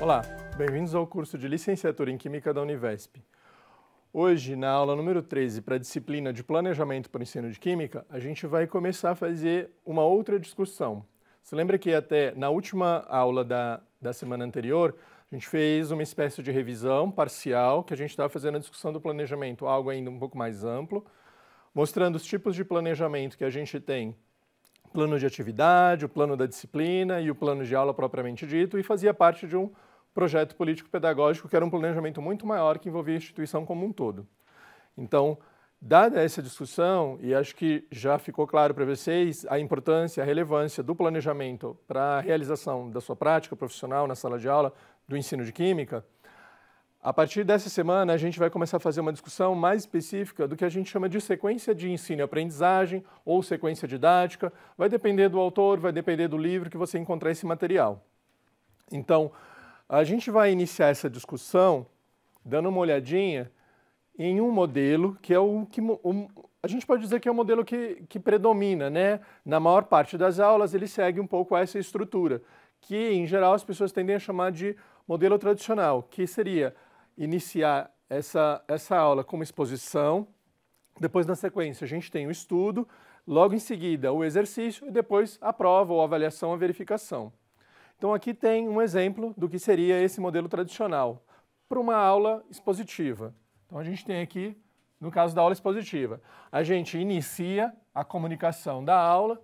Olá, bem-vindos ao curso de Licenciatura em Química da Univesp. Hoje, na aula número 13, para a disciplina de Planejamento para o Ensino de Química, a gente vai começar a fazer uma outra discussão. Você lembra que até na última aula da semana anterior, a gente fez uma espécie de revisão parcial, que a gente estava fazendo a discussão do planejamento, algo ainda um pouco mais amplo, mostrando os tipos de planejamento que a gente tem: plano de atividade, o plano da disciplina e o plano de aula propriamente dito, e fazia parte de um projeto político-pedagógico que era um planejamento muito maior que envolvia a instituição como um todo. Então, dada essa discussão, e acho que já ficou claro para vocês a importância, a relevância do planejamento para a realização da sua prática profissional na sala de aula do ensino de Química, a partir dessa semana a gente vai começar a fazer uma discussão mais específica do que a gente chama de sequência de ensino e aprendizagem ou sequência didática. Vai depender do autor, vai depender do livro que você encontrar esse material. Então, a gente vai iniciar essa discussão dando uma olhadinha em um modelo que é a gente pode dizer que é o modelo que predomina, né? Na maior parte das aulas ele segue um pouco essa estrutura, que em geral as pessoas tendem a chamar de modelo tradicional, que seria iniciar essa aula com uma exposição, depois na sequência a gente tem o estudo, logo em seguida o exercício e depois a prova ou a avaliação, a verificação. Então aqui tem um exemplo do que seria esse modelo tradicional para uma aula expositiva. Então a gente tem aqui, no caso da aula expositiva, a gente inicia a comunicação da aula,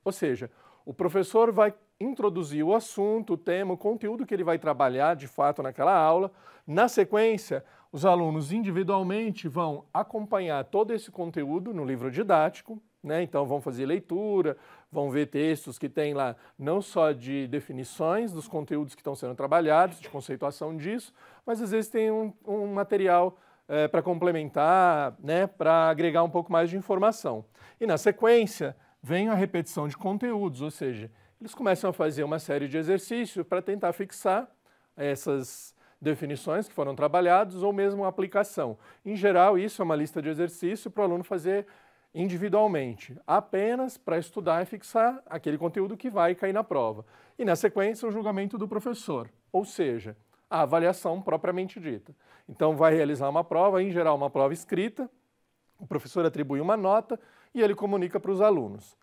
ou seja, o professor vai introduzir o assunto, o tema, o conteúdo que ele vai trabalhar de fato naquela aula. Na sequência, os alunos individualmente vão acompanhar todo esse conteúdo no livro didático, né? Então vão fazer leitura, vão ver textos que tem lá não só de definições dos conteúdos que estão sendo trabalhados, de conceituação disso, mas às vezes tem um material para complementar, né? Para agregar um pouco mais de informação. E na sequência vem a repetição de conteúdos, ou seja, eles começam a fazer uma série de exercícios para tentar fixar essas definições que foram trabalhadas ou mesmo a aplicação. Em geral, isso é uma lista de exercícios para o aluno fazer individualmente, apenas para estudar e fixar aquele conteúdo que vai cair na prova. E na sequência, o julgamento do professor, ou seja, a avaliação propriamente dita. Então, vai realizar uma prova, em geral uma prova escrita, o professor atribui uma nota e ele comunica para os alunos.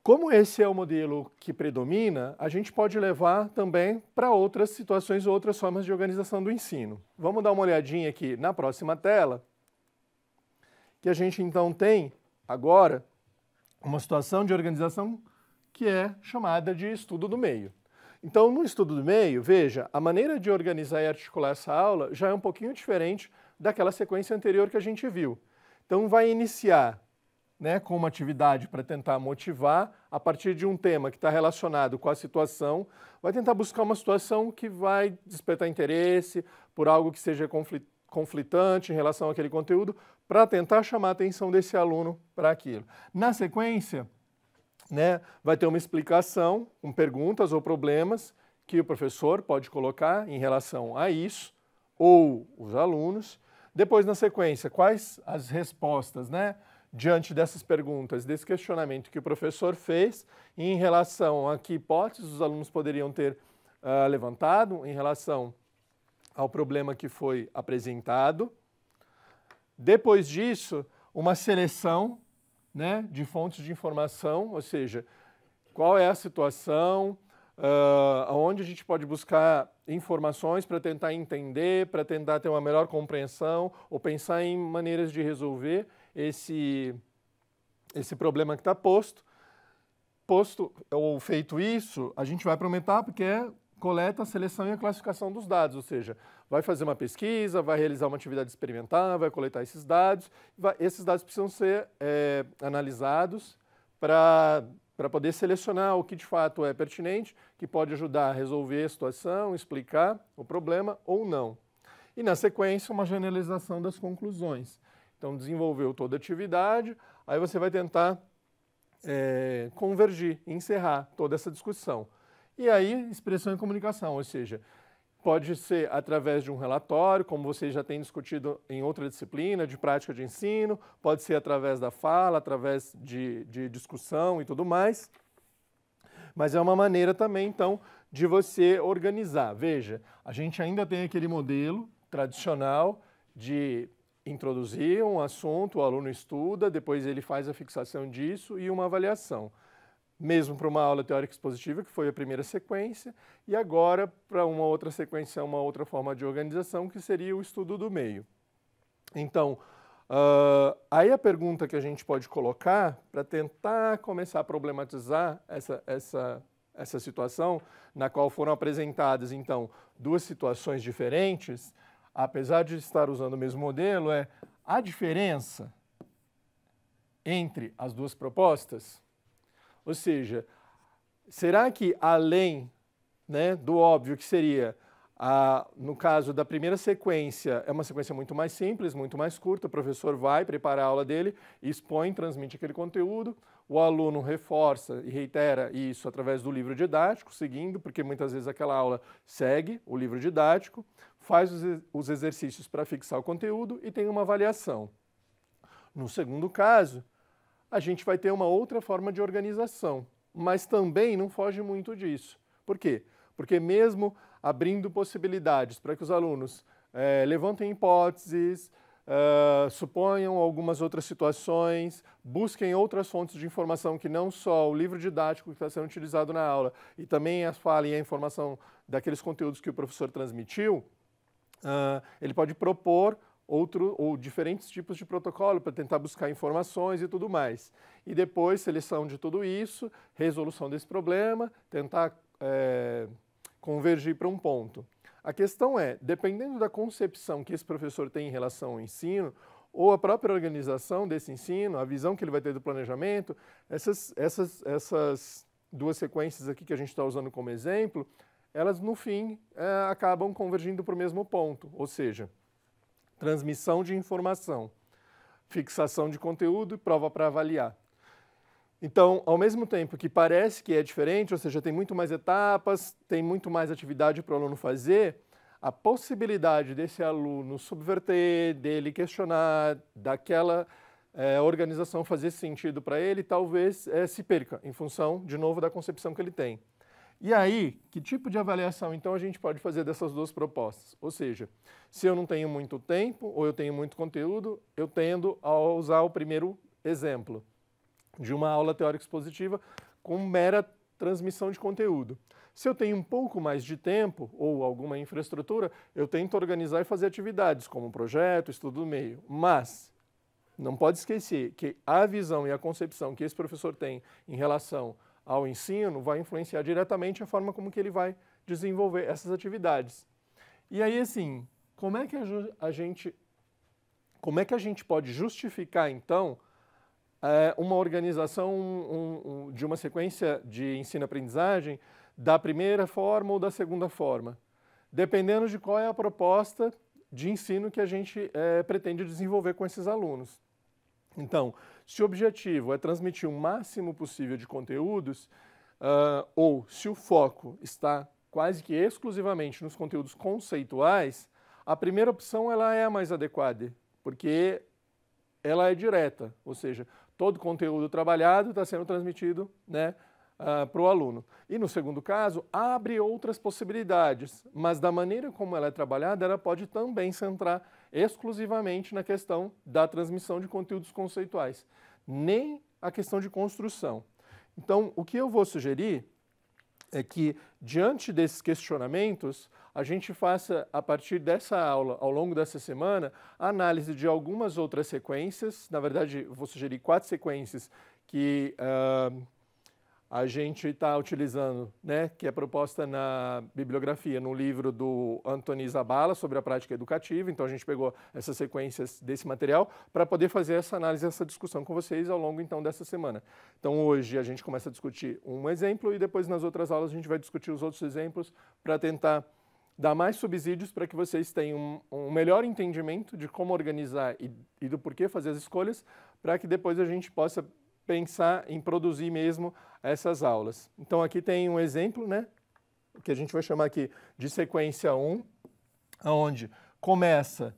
Como esse é o modelo que predomina, a gente pode levar também para outras situações, outras formas de organização do ensino. Vamos dar uma olhadinha aqui na próxima tela, que a gente então tem agora uma situação de organização que é chamada de estudo do meio. Então, no estudo do meio, veja, a maneira de organizar e articular essa aula já é um pouquinho diferente daquela sequência anterior que a gente viu. Então, vai iniciar, né, com uma atividade para tentar motivar, a partir de um tema que está relacionado com a situação, vai tentar buscar uma situação que vai despertar interesse por algo que seja conflitante em relação àquele conteúdo, para tentar chamar a atenção desse aluno para aquilo. Na sequência, né, vai ter uma explicação com perguntas ou problemas que o professor pode colocar em relação a isso, ou os alunos. Depois, na sequência, quais as respostas, né, diante dessas perguntas, desse questionamento que o professor fez em relação a que hipóteses os alunos poderiam ter levantado em relação ao problema que foi apresentado. Depois disso, uma seleção, né, de fontes de informação, ou seja, qual é a situação, onde a gente pode buscar informações para tentar entender, para tentar ter uma melhor compreensão ou pensar em maneiras de resolver esse problema que está posto. Posto ou feito isso, a gente vai para uma etapa que é coleta, seleção e a classificação dos dados, ou seja, vai fazer uma pesquisa, vai realizar uma atividade experimental, vai coletar esses dados, esses dados precisam ser analisados para poder selecionar o que de fato é pertinente, que pode ajudar a resolver a situação, explicar o problema ou não. E na sequência, uma generalização das conclusões. Então, desenvolveu toda a atividade, aí você vai tentar convergir, encerrar toda essa discussão. E aí, expressão e comunicação, ou seja, pode ser através de um relatório, como vocês já têm discutido em outra disciplina, de prática de ensino, pode ser através da fala, através de discussão e tudo mais. Mas é uma maneira também, então, de você organizar. Veja, a gente ainda tem aquele modelo tradicional de introduzir um assunto, o aluno estuda, depois ele faz a fixação disso e uma avaliação. Mesmo para uma aula teórica expositiva, que foi a primeira sequência, e agora para uma outra sequência, uma outra forma de organização, que seria o estudo do meio. Então, aí a pergunta que a gente pode colocar, para tentar começar a problematizar essa situação, na qual foram apresentadas, então, duas situações diferentes, apesar de estar usando o mesmo modelo, é a diferença entre as duas propostas? Ou seja, será que além, né, do óbvio que seria, no caso da primeira sequência, é uma sequência muito mais simples, muito mais curta, o professor vai preparar a aula dele, expõe, transmite aquele conteúdo, o aluno reforça e reitera isso através do livro didático, seguindo, porque muitas vezes aquela aula segue o livro didático, faz os exercícios para fixar o conteúdo e tem uma avaliação. No segundo caso, a gente vai ter uma outra forma de organização, mas também não foge muito disso. Por quê? Porque mesmo abrindo possibilidades para que os alunos levantem hipóteses, suponham algumas outras situações, busquem outras fontes de informação que não só o livro didático que está sendo utilizado na aula e também falem a informação daqueles conteúdos que o professor transmitiu, ele pode propor ou diferentes tipos de protocolo para tentar buscar informações e tudo mais. E depois, seleção de tudo isso, resolução desse problema, tentar convergir para um ponto. A questão é, dependendo da concepção que esse professor tem em relação ao ensino, ou a própria organização desse ensino, a visão que ele vai ter do planejamento, essas duas sequências aqui que a gente está usando como exemplo, elas, no fim, acabam convergindo para o mesmo ponto, ou seja, transmissão de informação, fixação de conteúdo e prova para avaliar. Então, ao mesmo tempo que parece que é diferente, ou seja, tem muito mais etapas, tem muito mais atividade para o aluno fazer, a possibilidade desse aluno subverter, dele questionar, daquela organização fazer sentido para ele, talvez se perca, em função, de novo, da concepção que ele tem. E aí, que tipo de avaliação, então, a gente pode fazer dessas duas propostas? Ou seja, se eu não tenho muito tempo ou eu tenho muito conteúdo, eu tendo a usar o primeiro exemplo de uma aula teórica expositiva com mera transmissão de conteúdo. Se eu tenho um pouco mais de tempo ou alguma infraestrutura, eu tento organizar e fazer atividades, como projeto, estudo do meio. Mas não pode esquecer que a visão e a concepção que esse professor tem em relação ao ensino vai influenciar diretamente a forma como que ele vai desenvolver essas atividades. E aí, assim, como é que a gente pode justificar, então, uma organização de uma sequência de ensino-aprendizagem da primeira forma ou da segunda forma? Dependendo de qual é a proposta de ensino que a gente pretende desenvolver com esses alunos. Então, se o objetivo é transmitir o máximo possível de conteúdos, ou se o foco está quase que exclusivamente nos conteúdos conceituais, a primeira opção ela é a mais adequada, porque ela é direta, ou seja, todo conteúdo trabalhado está sendo transmitido, né, para o aluno. E no segundo caso, abre outras possibilidades, mas da maneira como ela é trabalhada, ela pode também centrar exclusivamente na questão da transmissão de conteúdos conceituais, nem a questão de construção. Então, o que eu vou sugerir é que, diante desses questionamentos, a gente faça, a partir dessa aula, ao longo dessa semana, a análise de algumas outras sequências. Na verdade, eu vou sugerir 4 sequências que a gente está utilizando, né, que é proposta na bibliografia, no livro do Antoni Zabala, sobre a prática educativa. Então, a gente pegou essas sequências desse material para poder fazer essa análise, essa discussão com vocês ao longo, então, dessa semana. Então, hoje a gente começa a discutir um exemplo e depois, nas outras aulas, a gente vai discutir os outros exemplos para tentar dar mais subsídios para que vocês tenham um melhor entendimento de como organizar e do porquê fazer as escolhas, para que depois a gente possa pensar em produzir mesmo essas aulas. Então, aqui tem um exemplo, né, que a gente vai chamar aqui de sequência 1, onde começa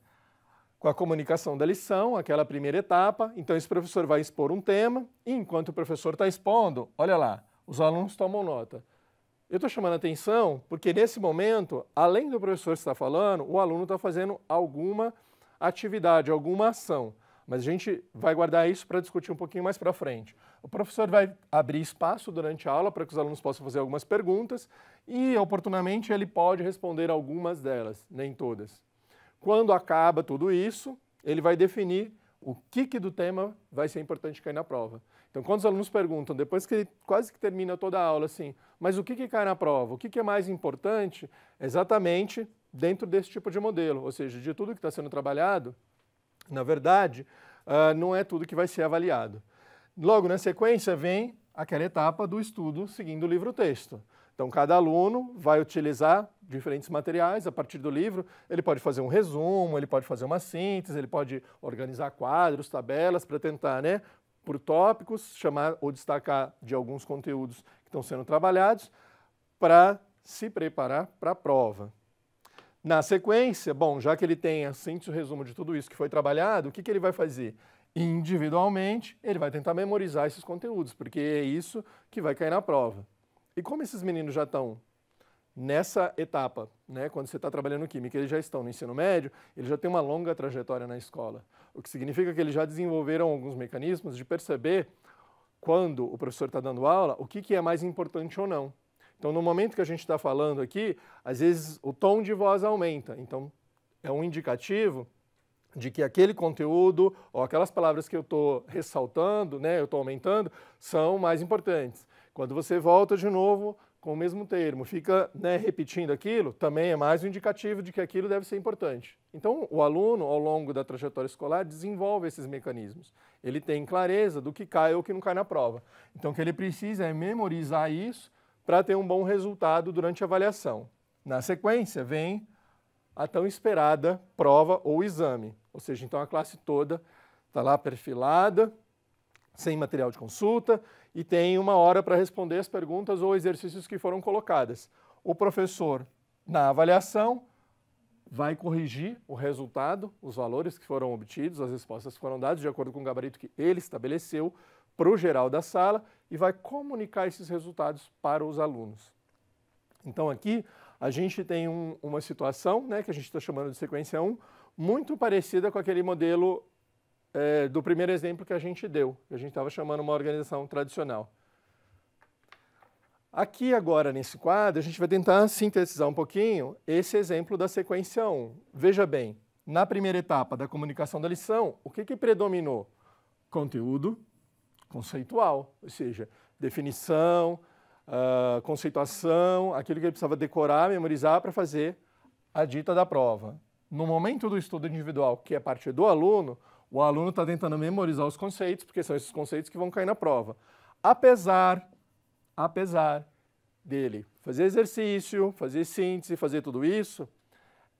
com a comunicação da lição, aquela primeira etapa. Então, esse professor vai expor um tema, e enquanto o professor está expondo, olha lá, os alunos tomam nota. Eu estou chamando a atenção porque, nesse momento, além do professor estar falando, o aluno está fazendo alguma atividade, alguma ação. Mas a gente vai guardar isso para discutir um pouquinho mais para frente. O professor vai abrir espaço durante a aula para que os alunos possam fazer algumas perguntas e, oportunamente, ele pode responder algumas delas, nem todas. Quando acaba tudo isso, ele vai definir o que do tema vai ser importante cair na prova. Então, quando os alunos perguntam, depois que ele quase que termina toda a aula, assim, mas o que cai na prova? O que é mais importante? Exatamente dentro desse tipo de modelo, ou seja, de tudo que está sendo trabalhado, na verdade, não é tudo que vai ser avaliado. Logo na sequência vem aquela etapa do estudo seguindo o livro-texto. Então, cada aluno vai utilizar diferentes materiais a partir do livro. Ele pode fazer um resumo, ele pode fazer uma síntese, ele pode organizar quadros, tabelas para tentar, né, por tópicos, chamar ou destacar de alguns conteúdos que estão sendo trabalhados para se preparar para a prova. Na sequência, bom, já que ele tem a síntese e o resumo de tudo isso que foi trabalhado, o que ele vai fazer? Individualmente, ele vai tentar memorizar esses conteúdos, porque é isso que vai cair na prova. E como esses meninos já estão nessa etapa, né, quando você está trabalhando química, eles já estão no ensino médio, eles já têm uma longa trajetória na escola, o que significa que eles já desenvolveram alguns mecanismos de perceber, quando o professor está dando aula, o que é mais importante ou não. Então, no momento que a gente está falando aqui, às vezes o tom de voz aumenta, então é um indicativo de que aquele conteúdo ou aquelas palavras que eu estou ressaltando, né, eu estou aumentando, são mais importantes. Quando você volta de novo com o mesmo termo, fica, né, repetindo aquilo, também é mais um indicativo de que aquilo deve ser importante. Então, o aluno, ao longo da trajetória escolar, desenvolve esses mecanismos. Ele tem clareza do que cai ou que não cai na prova. Então, o que ele precisa é memorizar isso para ter um bom resultado durante a avaliação. Na sequência, vem a tão esperada prova ou exame. Ou seja, então a classe toda está lá perfilada, sem material de consulta, e tem uma hora para responder as perguntas ou exercícios que foram colocadas. O professor, na avaliação, vai corrigir o resultado, os valores que foram obtidos, as respostas que foram dadas, de acordo com o gabarito que ele estabeleceu, para o geral da sala, e vai comunicar esses resultados para os alunos. Então aqui a gente tem uma situação, né, que a gente está chamando de sequência 1, muito parecida com aquele modelo do primeiro exemplo que a gente deu, que a gente estava chamando uma organização tradicional. Aqui agora, nesse quadro, a gente vai tentar sintetizar um pouquinho esse exemplo da sequência 1. Veja bem, na primeira etapa da comunicação da lição, o que predominou? Conteúdo conceitual, ou seja, definição, conceituação, aquilo que ele precisava decorar, memorizar para fazer a dita da prova. No momento do estudo individual, que é parte do aluno, o aluno está tentando memorizar os conceitos, porque são esses conceitos que vão cair na prova. Apesar dele fazer exercício, fazer síntese, fazer tudo isso,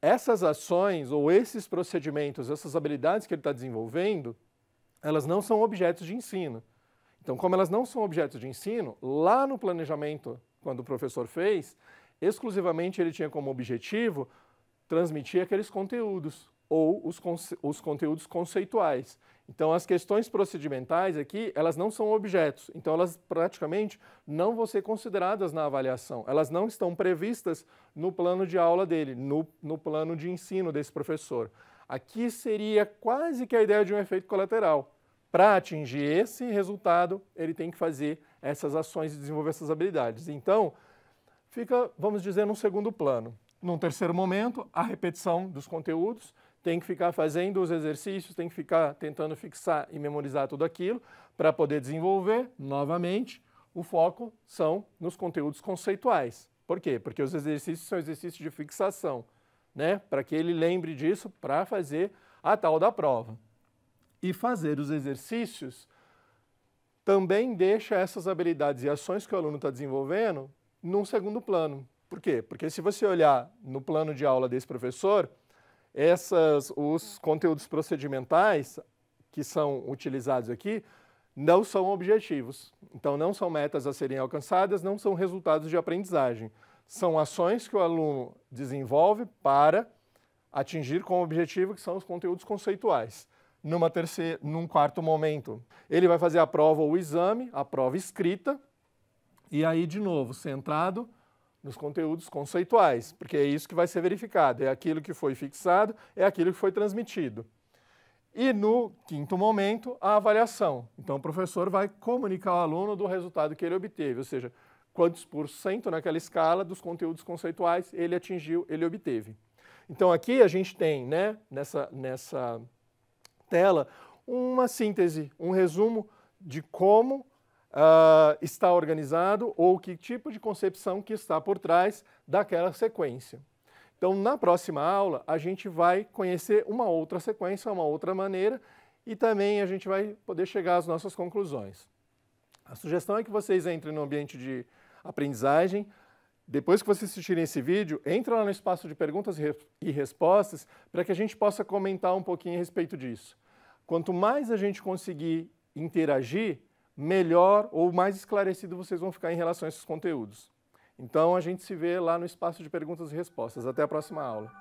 essas ações ou esses procedimentos, essas habilidades que ele está desenvolvendo, elas não são objetos de ensino. Então, como elas não são objetos de ensino, lá no planejamento, quando o professor fez, exclusivamente ele tinha como objetivo transmitir aqueles conteúdos, ou os conteúdos conceituais. Então, as questões procedimentais aqui, elas não são objetos, então elas praticamente não vão ser consideradas na avaliação, elas não estão previstas no plano de aula dele, no plano de ensino desse professor. Aqui seria quase que a ideia de um efeito colateral. Para atingir esse resultado, ele tem que fazer essas ações e desenvolver essas habilidades. Então, fica, vamos dizer, num segundo plano. Num terceiro momento, a repetição dos conteúdos, tem que ficar fazendo os exercícios, tem que ficar tentando fixar e memorizar tudo aquilo para poder desenvolver, novamente, o foco são nos conteúdos conceituais. Por quê? Porque os exercícios são exercícios de fixação, né? Para que ele lembre disso para fazer a tal da prova. E fazer os exercícios também deixa essas habilidades e ações que o aluno está desenvolvendo num segundo plano. Por quê? Porque se você olhar no plano de aula desse professor, os conteúdos procedimentais que são utilizados aqui não são objetivos. Então, não são metas a serem alcançadas, não são resultados de aprendizagem. São ações que o aluno desenvolve para atingir com o objetivo que são os conteúdos conceituais. Num quarto momento, ele vai fazer a prova ou o exame, a prova escrita, e aí, de novo, centrado nos conteúdos conceituais, porque é isso que vai ser verificado, é aquilo que foi fixado, é aquilo que foi transmitido. E no quinto momento, a avaliação. Então, o professor vai comunicar ao aluno do resultado que ele obteve, ou seja, quantos por cento naquela escala dos conteúdos conceituais ele atingiu, ele obteve. Então, aqui a gente tem, né, nessa tela, uma síntese, um resumo de como está organizado ou que tipo de concepção que está por trás daquela sequência. Então, na próxima aula, a gente vai conhecer uma outra sequência, uma outra maneira, e também a gente vai poder chegar às nossas conclusões. A sugestão é que vocês entrem no ambiente de aprendizagem. Depois que vocês assistirem esse vídeo, entre lá no espaço de perguntas e respostas para que a gente possa comentar um pouquinho a respeito disso. Quanto mais a gente conseguir interagir, melhor ou mais esclarecido vocês vão ficar em relação a esses conteúdos. Então, a gente se vê lá no espaço de perguntas e respostas. Até a próxima aula.